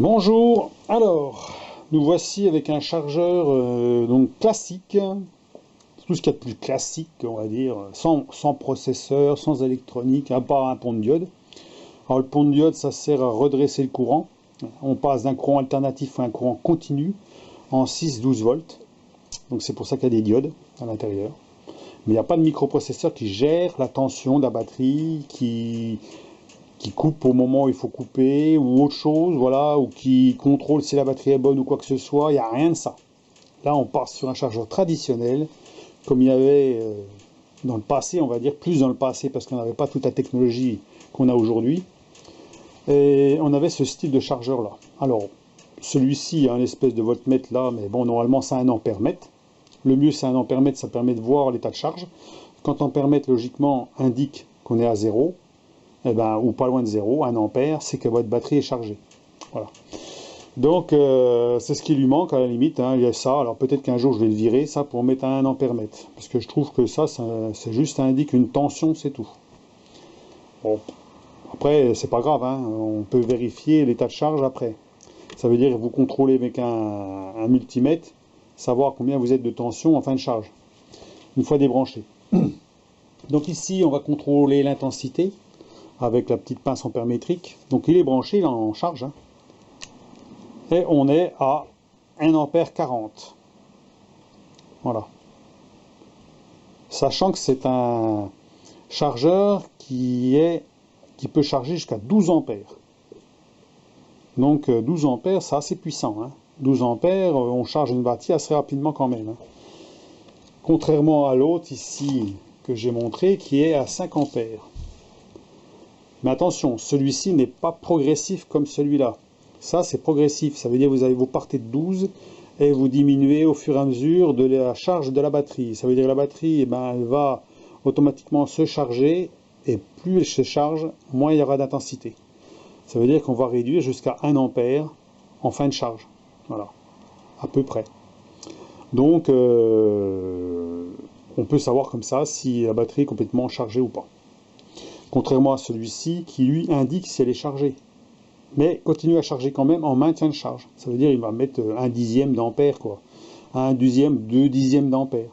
Bonjour, alors nous voici avec un chargeur donc classique, tout ce qu'il y a de plus classique, on va dire, sans processeur, sans électronique, à part un pont de diode. Alors le pont de diode, ça sert à redresser le courant. On passe d'un courant alternatif à un courant continu en 6-12 volts. Donc c'est pour ça qu'il y a des diodes à l'intérieur. Mais il n'y a pas de microprocesseur qui gère la tension de la batterie, qui coupe au moment où il faut couper, ou autre chose, voilà, ou qui contrôle si la batterie est bonne ou quoi que ce soit. Il n'y a rien de ça. Là, on part sur un chargeur traditionnel, comme il y avait dans le passé, on va dire, plus dans le passé, parce qu'on n'avait pas toute la technologie qu'on a aujourd'hui. Et on avait ce style de chargeur là. Alors, celui-ci a une espèce de voltmètre là, mais bon, normalement, c'est un ampère-mètre. Le mieux, c'est un ampère-mètre, ça permet de voir l'état de charge. Quand ampère-mètre, logiquement, indique qu'on est à 0, eh ben, ou pas loin de 0, 1 ampère, c'est que votre batterie est chargée. Voilà. Donc, c'est ce qui lui manque à la limite. Hein, il y a ça. Alors, peut-être qu'un jour, je vais le virer, ça, pour mettre un ampère-mètre. Parce que je trouve que ça c'est juste, ça indique une tension, c'est tout. Bon. Après, c'est pas grave. Hein, on peut vérifier l'état de charge après. Ça veut dire que vous contrôlez avec un multimètre, savoir combien vous êtes de tension en fin de charge, une fois débranché. Donc ici, on va contrôler l'intensité avec la petite pince ampère-métrique. Donc il est branché, il est en charge. Hein. Et on est à 1 ampère 40. Voilà. Sachant que c'est un chargeur qui peut charger jusqu'à 12 ampères. Donc 12 ampères, c'est assez puissant. Hein. 12 ampères, on charge une batterie assez rapidement quand même. Hein. Contrairement à l'autre ici que j'ai montré, qui est à 5 ampères. Mais attention, celui-ci n'est pas progressif comme celui-là. Ça, c'est progressif. Ça veut dire que vous partez de 12 et vous diminuez au fur et à mesure de la charge de la batterie. Ça veut dire que la batterie, eh ben, elle va automatiquement se charger et plus elle se charge, moins il y aura d'intensité. Ça veut dire qu'on va réduire jusqu'à 1 ampère en fin de charge. Voilà, à peu près. Donc, on peut savoir comme ça si la batterie est complètement chargée ou pas. Contrairement à celui-ci qui lui indique si elle est chargée. Mais continue à charger quand même en maintien de charge. Ça veut dire qu'il va mettre 1 dixième d'ampère, quoi. 1 dixième, 2 dixièmes d'ampère.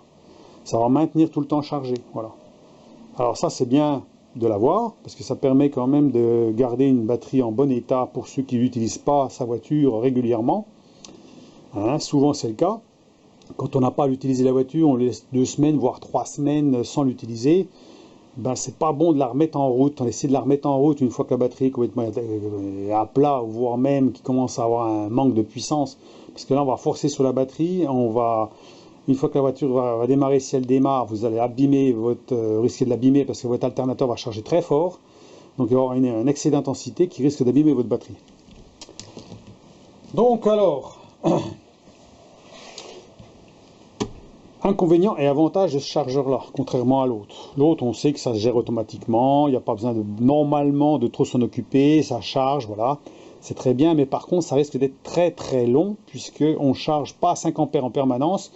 Ça va maintenir tout le temps chargé. Voilà. Alors ça, c'est bien de l'avoir, parce que ça permet quand même de garder une batterie en bon état pour ceux qui n'utilisent pas sa voiture régulièrement. Hein, souvent, c'est le cas. Quand on n'a pas à utiliser la voiture, on laisse 2 semaines, voire 3 semaines sans l'utiliser. Ben, c'est pas bon de la remettre en route. On essaie de la remettre en route une fois que la batterie est complètement à plat, voire même qui commence à avoir un manque de puissance. Parce que là, on va forcer sur la batterie. Une fois que la voiture va démarrer, si elle démarre, vous allez risquer de l'abîmer parce que votre alternateur va charger très fort. Donc il va y avoir un excès d'intensité qui risque d'abîmer votre batterie. Donc alors, inconvénient et avantage de ce chargeur-là, contrairement à l'autre. L'autre, on sait que ça se gère automatiquement, il n'y a pas besoin normalement de trop s'en occuper, ça charge, voilà. C'est très bien, mais par contre, ça risque d'être très très long, puisqu'on ne charge pas à 5 ampères en permanence,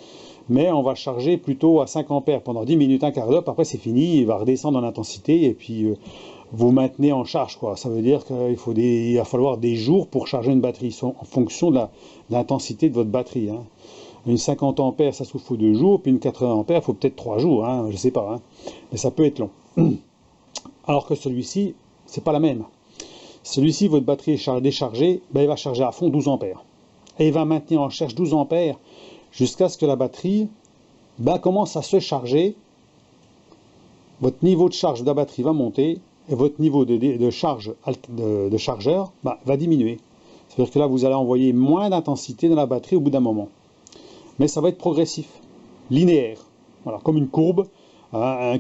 mais on va charger plutôt à 5 ampères pendant 10 minutes, un quart d'heure, après c'est fini, il va redescendre en intensité, et puis vous maintenez en charge, quoi. Ça veut dire qu'il va falloir des jours pour charger une batterie, en fonction de l'intensité de votre batterie. Hein. Une 50 ampères, ça souffle 2 jours, puis une 80 ampères, il faut peut-être 3 jours, hein, je ne sais pas, hein, mais ça peut être long. Alors que celui-ci, c'est pas la même. Celui-ci, votre batterie est déchargée, ben, il va charger à fond 12 ampères. Et il va maintenir en charge 12 ampères jusqu'à ce que la batterie commence à se charger. Votre niveau de charge de la batterie va monter et votre niveau de chargeur va diminuer. C'est-à-dire que là, vous allez envoyer moins d'intensité dans la batterie au bout d'un moment. Mais ça va être progressif, linéaire, voilà, comme une courbe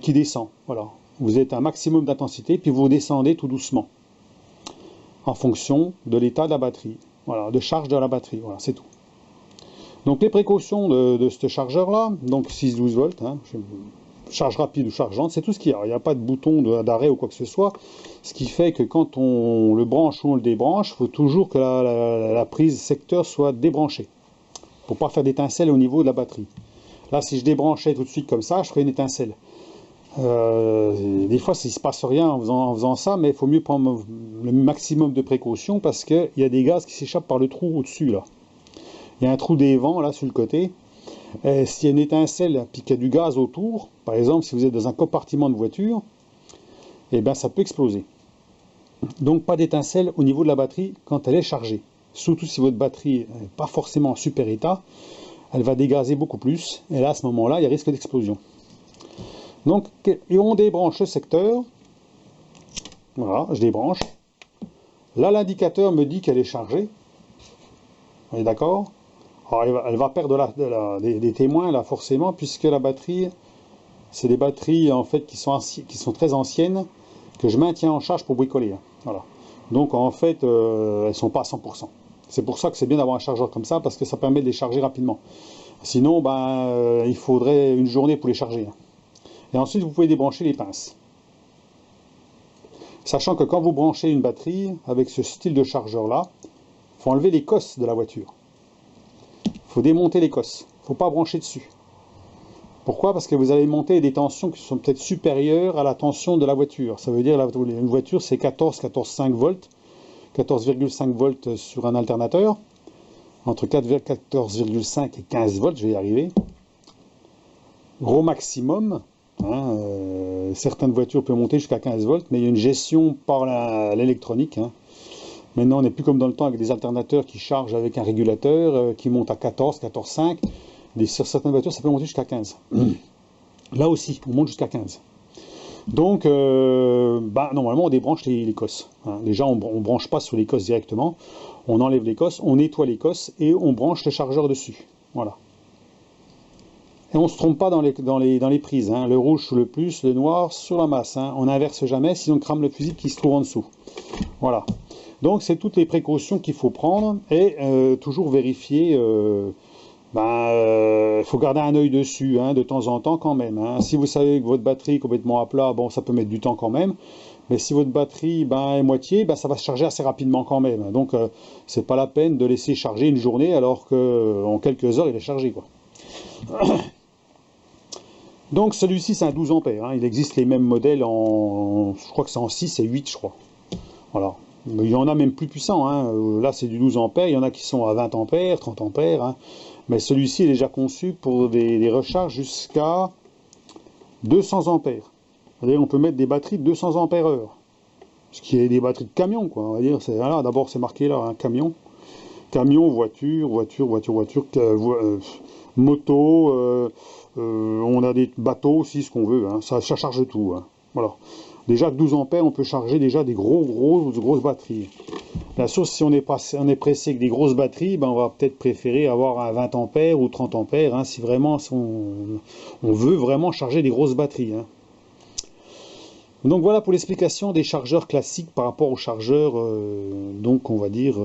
qui descend. Voilà. Vous êtes à un maximum d'intensité, puis vous descendez tout doucement, en fonction de l'état de la batterie, voilà, de charge de la batterie, voilà, c'est tout. Donc les précautions de ce chargeur-là, donc 6-12 volts, hein, charge rapide ou charge lente, c'est tout ce qu'il y a. Il n'y a pas de bouton d'arrêt ou quoi que ce soit, ce qui fait que quand on le branche ou on le débranche, il faut toujours que la prise secteur soit débranchée, pour ne pas faire d'étincelle au niveau de la batterie. Là, si je débranchais tout de suite comme ça, je ferais une étincelle. Des fois, il ne se passe rien en faisant ça, mais il faut mieux prendre le maximum de précautions parce qu'il y a des gaz qui s'échappent par le trou au-dessus, là. Il y a un trou des vents, là, sur le côté. S'il y a une étincelle, puis qu'il y a du gaz autour, par exemple, si vous êtes dans un compartiment de voiture, eh bien, ça peut exploser. Donc, pas d'étincelle au niveau de la batterie quand elle est chargée. Surtout si votre batterie n'est pas forcément en super état, elle va dégazer beaucoup plus. Et là, à ce moment-là, il y a risque d'explosion. Donc, et on débranche le secteur. Voilà, je débranche. Là, l'indicateur me dit qu'elle est chargée. On est d'accord? Alors, elle va perdre des témoins, là, forcément, puisque la batterie, c'est des batteries, en fait, qui sont très anciennes, que je maintiens en charge pour bricoler. Hein. Voilà. Donc, en fait, elles ne sont pas à 100%. C'est pour ça que c'est bien d'avoir un chargeur comme ça, parce que ça permet de les charger rapidement. Sinon, ben, il faudrait une journée pour les charger. Hein. Et ensuite, vous pouvez débrancher les pinces. Sachant que quand vous branchez une batterie avec ce style de chargeur-là, il faut enlever les cosses de la voiture. Il faut démonter les cosses. Il ne faut pas brancher dessus. Pourquoi? Parce que vous allez monter des tensions qui sont peut-être supérieures à la tension de la voiture. Ça veut dire une voiture, c'est 14,5 volts. 14,5 volts sur un alternateur. Entre 14,5 et 15 volts, je vais y arriver. Gros maximum. Hein, certaines voitures peuvent monter jusqu'à 15 volts, mais il y a une gestion par l'électronique. Hein. Maintenant, on n'est plus comme dans le temps avec des alternateurs qui chargent avec un régulateur qui monte à 14, 14,5. Sur certaines voitures, ça peut monter jusqu'à 15. Là aussi, on monte jusqu'à 15. Donc, normalement, on débranche les cosses. Hein. Déjà, on ne branche pas sur les cosses directement. On enlève les cosses, on nettoie les cosses et on branche le chargeur dessus. Voilà. Et on ne se trompe pas dans les prises. Hein. Le rouge sur le plus, le noir sur la masse. Hein. On n'inverse jamais, sinon on crame le fusible qui se trouve en dessous. Voilà. Donc, c'est toutes les précautions qu'il faut prendre et toujours vérifier. Il faut garder un œil dessus, hein, de temps en temps quand même. Hein. Si vous savez que votre batterie est complètement à plat, bon, ça peut mettre du temps quand même. Mais si votre batterie est moitié, ça va se charger assez rapidement quand même. Donc, c'est pas la peine de laisser charger une journée alors qu'en quelques heures, il est chargé, quoi. Donc, celui-ci, c'est un 12 ampères. Hein. Il existe les mêmes modèles je crois que c'est en 6 et 8, je crois. Voilà. Il y en a même plus puissants. Hein. Là, c'est du 12 ampères. Il y en a qui sont à 20 ampères, 30 ampères. Hein. Mais celui-ci est déjà conçu pour des recharges jusqu'à 200 ampères. C'est-à-dire on peut mettre des batteries de 200 ampères heure. Ce qui est des batteries de camion, quoi. On va dire, voilà, d'abord c'est marqué là, un camion. Camion, voiture, moto, on a des bateaux aussi, ce qu'on veut. Hein. Ça charge tout. Hein. Voilà. Déjà, 12 ampères, on peut charger déjà des grosses batteries. Bien sûr, si on est pressé avec des grosses batteries, on va peut-être préférer avoir un 20 ampères ou 30 ampères, hein, si vraiment on veut vraiment charger des grosses batteries. Hein. Donc voilà pour l'explication des chargeurs classiques par rapport aux chargeurs, donc on va dire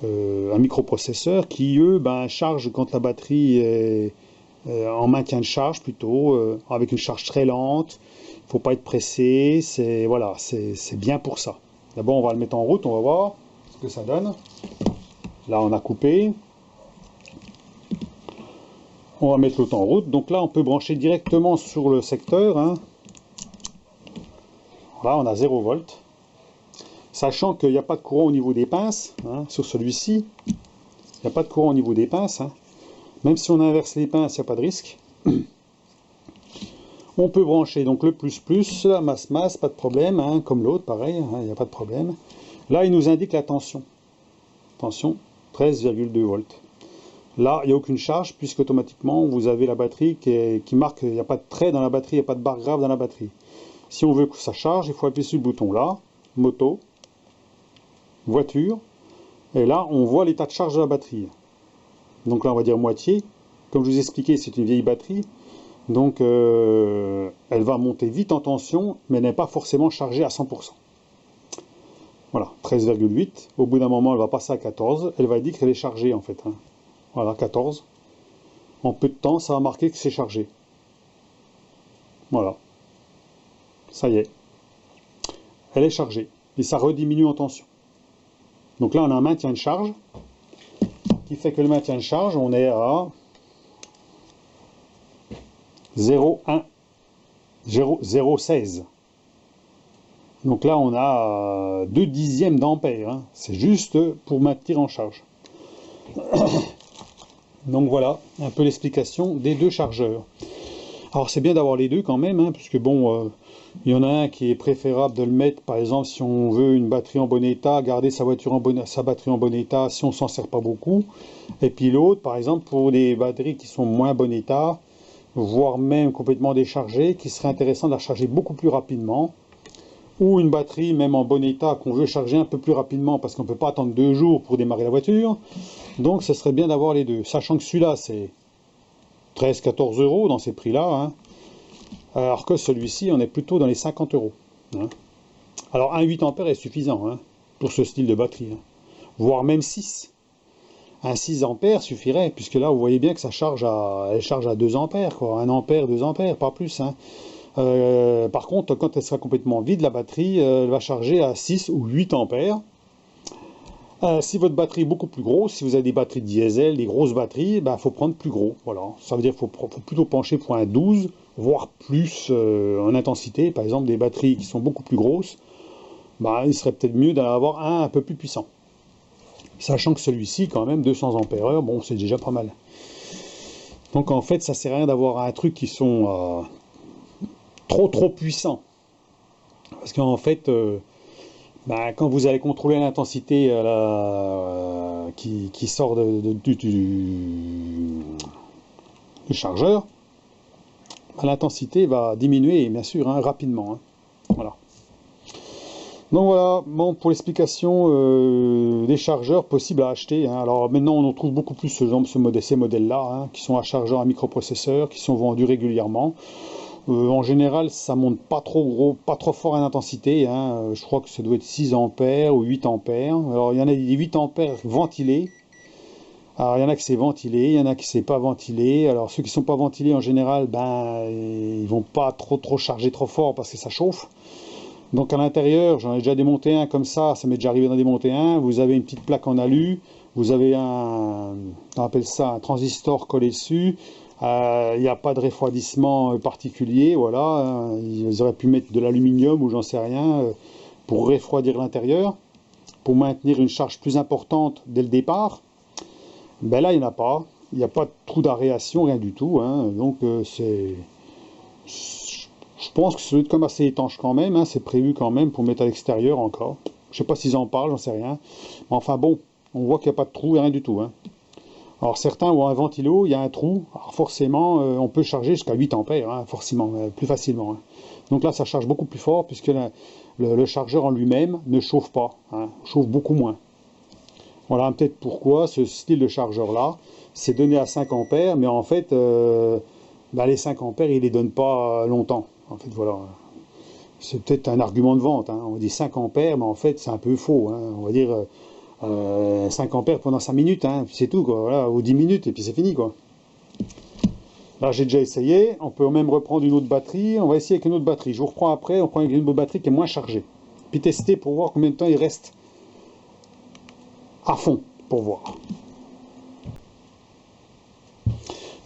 un microprocesseur qui eux chargent quand la batterie est en maintien de charge plutôt, avec une charge très lente. Il ne faut pas être pressé, c'est bien pour ça. D'abord, on va le mettre en route, on va voir ce que ça donne. Là, on a coupé. On va mettre l'autre en route. Donc là, on peut brancher directement sur le secteur. Hein. Là, on a 0 volt. Sachant qu'il n'y a pas de courant au niveau des pinces. Hein, sur celui-ci, il n'y a pas de courant au niveau des pinces. Hein. Même si on inverse les pinces, il n'y a pas de risque. On peut brancher donc le plus, la masse, pas de problème, hein, comme l'autre, pareil, hein, il n'y a pas de problème. Là, il nous indique la tension. Tension, 13,2 volts. Là, il n'y a aucune charge, puisqu'automatiquement, vous avez la batterie qui marque, il n'y a pas de trait dans la batterie, il n'y a pas de barre grave dans la batterie. Si on veut que ça charge, il faut appuyer sur le bouton là, moto, voiture, et là, on voit l'état de charge de la batterie. Donc là, on va dire moitié. Comme je vous ai expliqué, c'est une vieille batterie. Donc, elle va monter vite en tension, mais elle n'est pas forcément chargée à 100%. Voilà, 13,8. Au bout d'un moment, elle va passer à 14. Elle va dire qu'elle est chargée, en fait. Hein. Voilà, 14. En peu de temps, ça va marquer que c'est chargé. Voilà. Ça y est. Elle est chargée. Et ça rediminue en tension. Donc là, on a un maintien de charge, qui fait que le maintien de charge, on est à 0,1. 0,16. Donc là, on a 2 dixièmes d'ampère, hein. C'est juste pour maintenir en charge. Donc voilà, un peu l'explication des deux chargeurs. Alors c'est bien d'avoir les deux quand même, hein, puisque bon, il y en a un qui est préférable de le mettre, par exemple, si on veut une batterie en bon état, garder sa batterie en bon état si on s'en sert pas beaucoup. Et puis l'autre, par exemple, pour des batteries qui sont moins bon état, voire même complètement déchargées, qui serait intéressant de la charger beaucoup plus rapidement. Ou une batterie même en bon état qu'on veut charger un peu plus rapidement parce qu'on ne peut pas attendre 2 jours pour démarrer la voiture. Donc ce serait bien d'avoir les deux. Sachant que celui-là c'est 13-14 euros dans ces prix-là, hein, alors que celui-ci on est plutôt dans les 50 euros. Hein. Alors un 8 ampères est suffisant, hein, pour ce style de batterie, hein, voire même 6. Un 6 ampères suffirait, puisque là vous voyez bien que ça charge elle charge à 2 ampères, quoi. 1 ampère, 2 ampères, pas plus. Hein. Par contre, quand elle sera complètement vide, la batterie, elle va charger à 6 ou 8 ampères. Si votre batterie est beaucoup plus grosse, si vous avez des batteries diesel, des grosses batteries, il faut prendre plus gros. Voilà. Ça veut dire qu'il faut plutôt pencher pour un 12, voire plus en intensité. Par exemple, des batteries qui sont beaucoup plus grosses, il serait peut-être mieux d'en avoir un peu plus puissant. Sachant que celui-ci, quand même, 200 ampères-heure, bon, c'est déjà pas mal. Donc en fait, ça sert à rien d'avoir un truc qui sont trop puissants. Parce qu'en fait, quand vous allez contrôler l'intensité qui sort du chargeur, l'intensité va diminuer, bien sûr, hein, rapidement. Hein. Voilà. Donc voilà, bon, pour l'explication des chargeurs possibles à acheter. Hein. Alors maintenant, on en trouve beaucoup plus ces modèles-là, hein, qui sont à chargeur à microprocesseur, qui sont vendus régulièrement. En général, ça monte pas trop gros, pas trop fort en intensité. Hein. Je crois que ça doit être 6 ampères ou 8 ampères. Alors il y en a des 8 ampères ventilés. Alors il y en a qui c'est ventilé, il y en a qui c'est pas ventilé. Alors ceux qui sont pas ventilés en général, ils vont pas trop charger trop fort parce que ça chauffe. Donc à l'intérieur, j'en ai déjà démonté un comme ça m'est déjà arrivé d'en démonter un. Vous avez une petite plaque en alu, vous avez on appelle ça un transistor collé dessus. Il n'y a pas de refroidissement particulier, voilà. Ils auraient pu mettre de l'aluminium ou j'en sais rien pour refroidir l'intérieur, pour maintenir une charge plus importante dès le départ. Là, il n'y en a pas. Il n'y a pas de trou d'aération, rien du tout. Hein. Donc, je pense que ça doit être comme assez étanche quand même. Hein. C'est prévu quand même pour mettre à l'extérieur encore. Je ne sais pas s'ils en parlent, j'en sais rien. Mais enfin bon, on voit qu'il n'y a pas de trou, rien du tout. Hein. Alors certains ont un ventilo, il y a un trou, alors forcément on peut charger jusqu'à 8 ampères, hein, forcément, plus facilement. Hein. Donc là ça charge beaucoup plus fort puisque le chargeur en lui-même ne chauffe pas, hein, chauffe beaucoup moins. Voilà peut-être pourquoi ce style de chargeur là, c'est donné à 5 ampères, mais en fait les 5 ampères ils les donnent pas longtemps. En fait voilà, c'est peut-être un argument de vente, hein. On dit 5 ampères, mais en fait c'est un peu faux, hein. On va dire 5 ampères pendant 5 minutes, hein, puis c'est tout, quoi, voilà, ou 10 minutes, et puis c'est fini, quoi. Là, j'ai déjà essayé, on peut même reprendre une autre batterie, on va essayer avec une autre batterie. Je vous reprends après, on prend une autre batterie qui est moins chargée. Puis tester pour voir combien de temps il reste à fond, pour voir.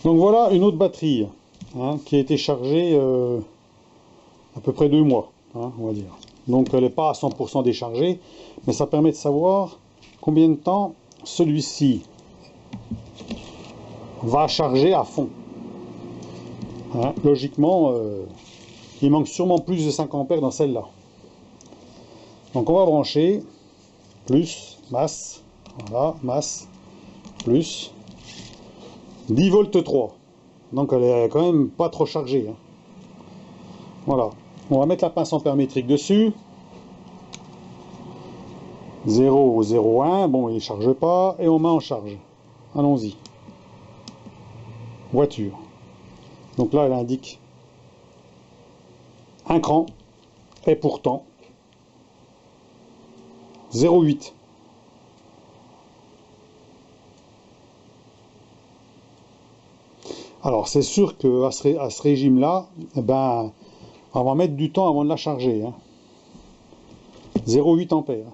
Donc voilà une autre batterie, hein, qui a été chargée à peu près 2 mois, hein, on va dire. Donc elle n'est pas à 100% déchargée, mais ça permet de savoir combien de temps celui-ci va charger à fond. Hein, logiquement, il manque sûrement plus de 5 ampères dans celle-là. Donc on va brancher, plus, masse, voilà, masse, plus, 10 volts 3. Donc elle est quand même pas trop chargée. Hein. Voilà. On va mettre la pince ampère-métrique dessus. 0,01, bon il ne charge pas, et on met en charge. Allons-y. Voiture. Donc là elle indique un cran, et pourtant 0,8. Alors c'est sûr qu'à ce régime-là, on va mettre du temps avant de la charger. Hein. 0,8 ampères.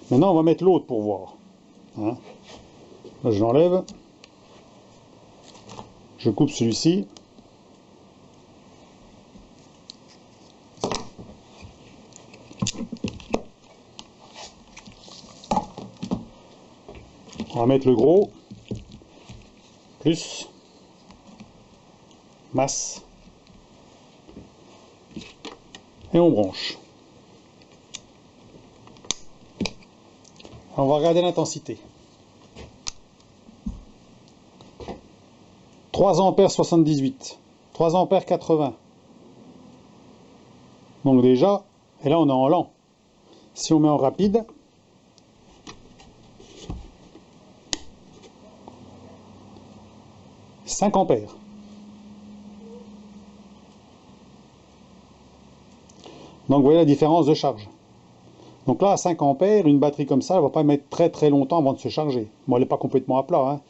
Maintenant, on va mettre l'autre pour voir. Hein. Là, je l'enlève. Je coupe celui-ci. On va mettre le gros, plus, masse, et on branche. On va regarder l'intensité. 3 ampères 78, 3 ampères 80. Donc déjà, et là on est en lent. Si on met en rapide, « 5 ampères. Donc vous voyez la différence de charge. Donc là, à 5 ampères, une batterie comme ça, elle ne va pas mettre très très longtemps avant de se charger. Bon, elle n'est pas complètement à plat, hein.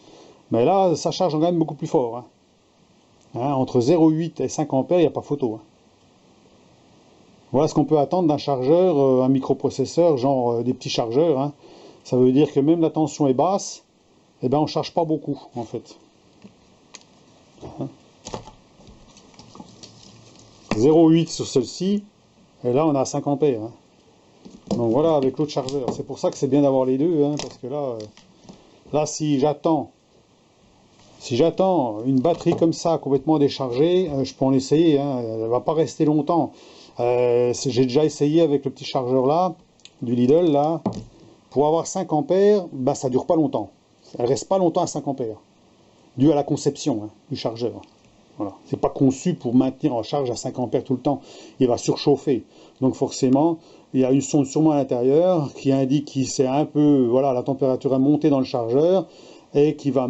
Mais là, ça charge quand même beaucoup plus fort. Hein, entre 0,8 et 5 ampères, il n'y a pas photo. Hein. Voilà ce qu'on peut attendre d'un chargeur, un microprocesseur, genre des petits chargeurs. Hein. Ça veut dire que même la tension est basse, et ben on ne charge pas beaucoup, en fait. Hein. 0,8 sur celle-ci, et là on a 5 ampères. Hein. Donc voilà, avec l'autre chargeur. C'est pour ça que c'est bien d'avoir les deux, hein, parce que là si j'attends une batterie comme ça, complètement déchargée, je peux en essayer, hein, elle ne va pas rester longtemps. J'ai déjà essayé avec le petit chargeur là, du Lidl, là, pour avoir 5 ampères, bah, ça ne dure pas longtemps. Elle ne reste pas longtemps à 5 ampères, dû à la conception hein, du chargeur. Voilà. C'est pas conçu pour maintenir en charge à 5 ampères tout le temps, il va surchauffer. Donc forcément, il y a une sonde sûrement à l'intérieur qui indique que c'est un peu, voilà, la température est montée dans le chargeur et qui va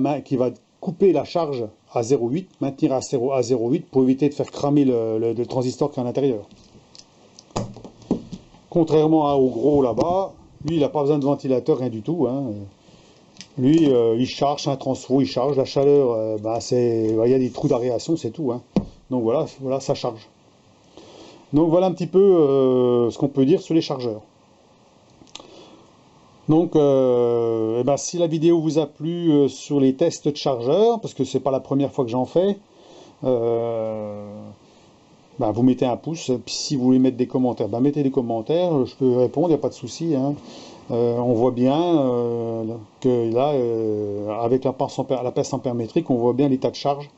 couper la charge à 0,8, maintenir à 0,8 pour éviter de faire cramer le transistor qui est à l'intérieur. Contrairement au gros là-bas, lui il n'a pas besoin de ventilateur, rien du tout. Hein. Lui il charge, un transfo, il charge, la chaleur, il y a des trous d'aération, c'est tout. Hein. Donc voilà, ça charge. Donc voilà un petit peu ce qu'on peut dire sur les chargeurs. Donc, si la vidéo vous a plu sur les tests de chargeurs, parce que c'est pas la première fois que j'en fais, vous mettez un pouce. Puis si vous voulez mettre des commentaires, mettez des commentaires, je peux répondre, il n'y a pas de souci. Hein. On voit bien que là, avec la pince ampère-métrique, on voit bien l'état de charge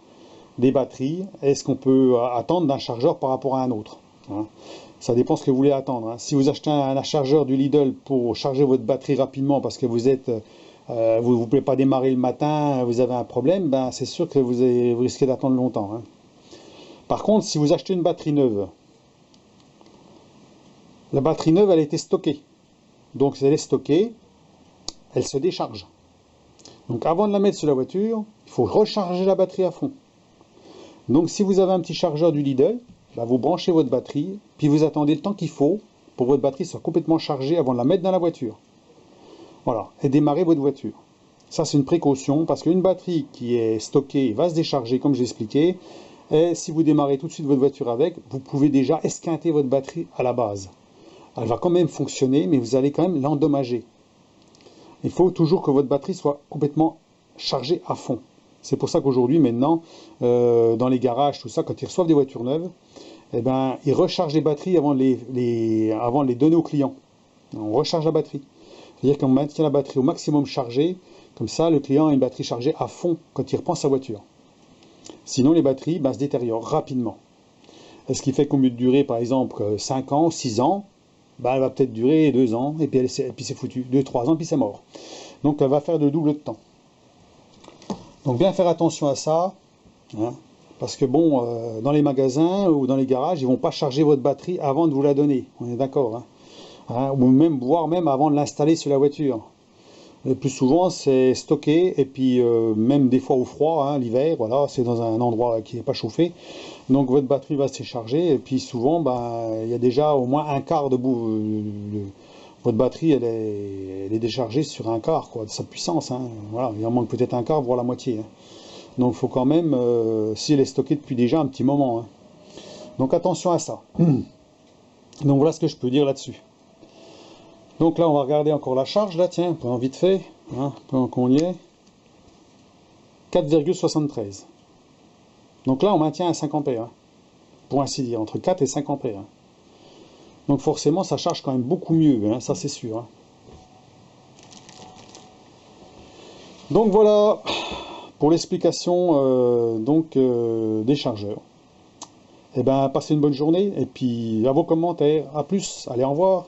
des batteries et ce qu'on peut attendre d'un chargeur par rapport à un autre. Hein. Ça dépend ce que vous voulez attendre. Hein. Si vous achetez un chargeur du Lidl pour charger votre batterie rapidement parce que vous ne pouvez pas démarrer le matin, vous avez un problème, c'est sûr que vous risquez d'attendre longtemps. Hein. Par contre, si vous achetez une batterie neuve, la batterie neuve, elle a été stockée. Donc, si elle est stockée, elle se décharge. Donc, avant de la mettre sur la voiture, il faut recharger la batterie à fond. Donc, si vous avez un petit chargeur du Lidl, vous branchez votre batterie, puis vous attendez le temps qu'il faut pour que votre batterie soit complètement chargée avant de la mettre dans la voiture. Voilà, et démarrer votre voiture. Ça, c'est une précaution, parce qu'une batterie qui est stockée va se décharger, comme j'ai expliqué, et si vous démarrez tout de suite votre voiture avec, vous pouvez déjà esquinter votre batterie à la base. Elle va quand même fonctionner, mais vous allez quand même l'endommager. Il faut toujours que votre batterie soit complètement chargée à fond. C'est pour ça qu'aujourd'hui, maintenant, dans les garages, tout ça, quand ils reçoivent des voitures neuves, ils rechargent les batteries avant de les donner aux clients. On recharge la batterie. C'est-à-dire qu'on maintient la batterie au maximum chargée, comme ça, le client a une batterie chargée à fond quand il reprend sa voiture. Sinon, les batteries se détériorent rapidement. Et ce qui fait qu'au lieu de durer, par exemple, 5 ans, 6 ans, elle va peut-être durer 2 ans, et puis c'est foutu. 2-3 ans, puis c'est mort. Donc, elle va faire le double de temps. Donc, bien faire attention à ça, hein, parce que bon, dans les magasins ou dans les garages, ils ne vont pas charger votre batterie avant de vous la donner. On est d'accord, hein, ou voire même avant de l'installer sur la voiture. Le plus souvent, c'est stocké, et puis même des fois au froid, hein, l'hiver, voilà, c'est dans un endroit qui n'est pas chauffé. Donc votre batterie va se charger, et puis souvent, il y a déjà au moins un quart de bout. Votre batterie, elle est déchargée sur un quart de sa puissance. Hein. Voilà, il en manque peut-être un quart, voire la moitié. Hein. Donc il faut quand même, si elle est stockée depuis déjà un petit moment. Hein. Donc attention à ça. Donc voilà ce que je peux dire là-dessus. Donc là, on va regarder encore la charge, là, tiens, pendant vite fait, hein, pendant qu'on y est. 4,73. Donc là, on maintient à 5 ampères, hein, pour ainsi dire, entre 4 et 5 ampères. Hein. Donc forcément, ça charge quand même beaucoup mieux, hein, ça c'est sûr. Hein. Donc voilà pour l'explication des chargeurs. Eh ben, passez une bonne journée et puis à vos commentaires. À plus. Allez, au revoir.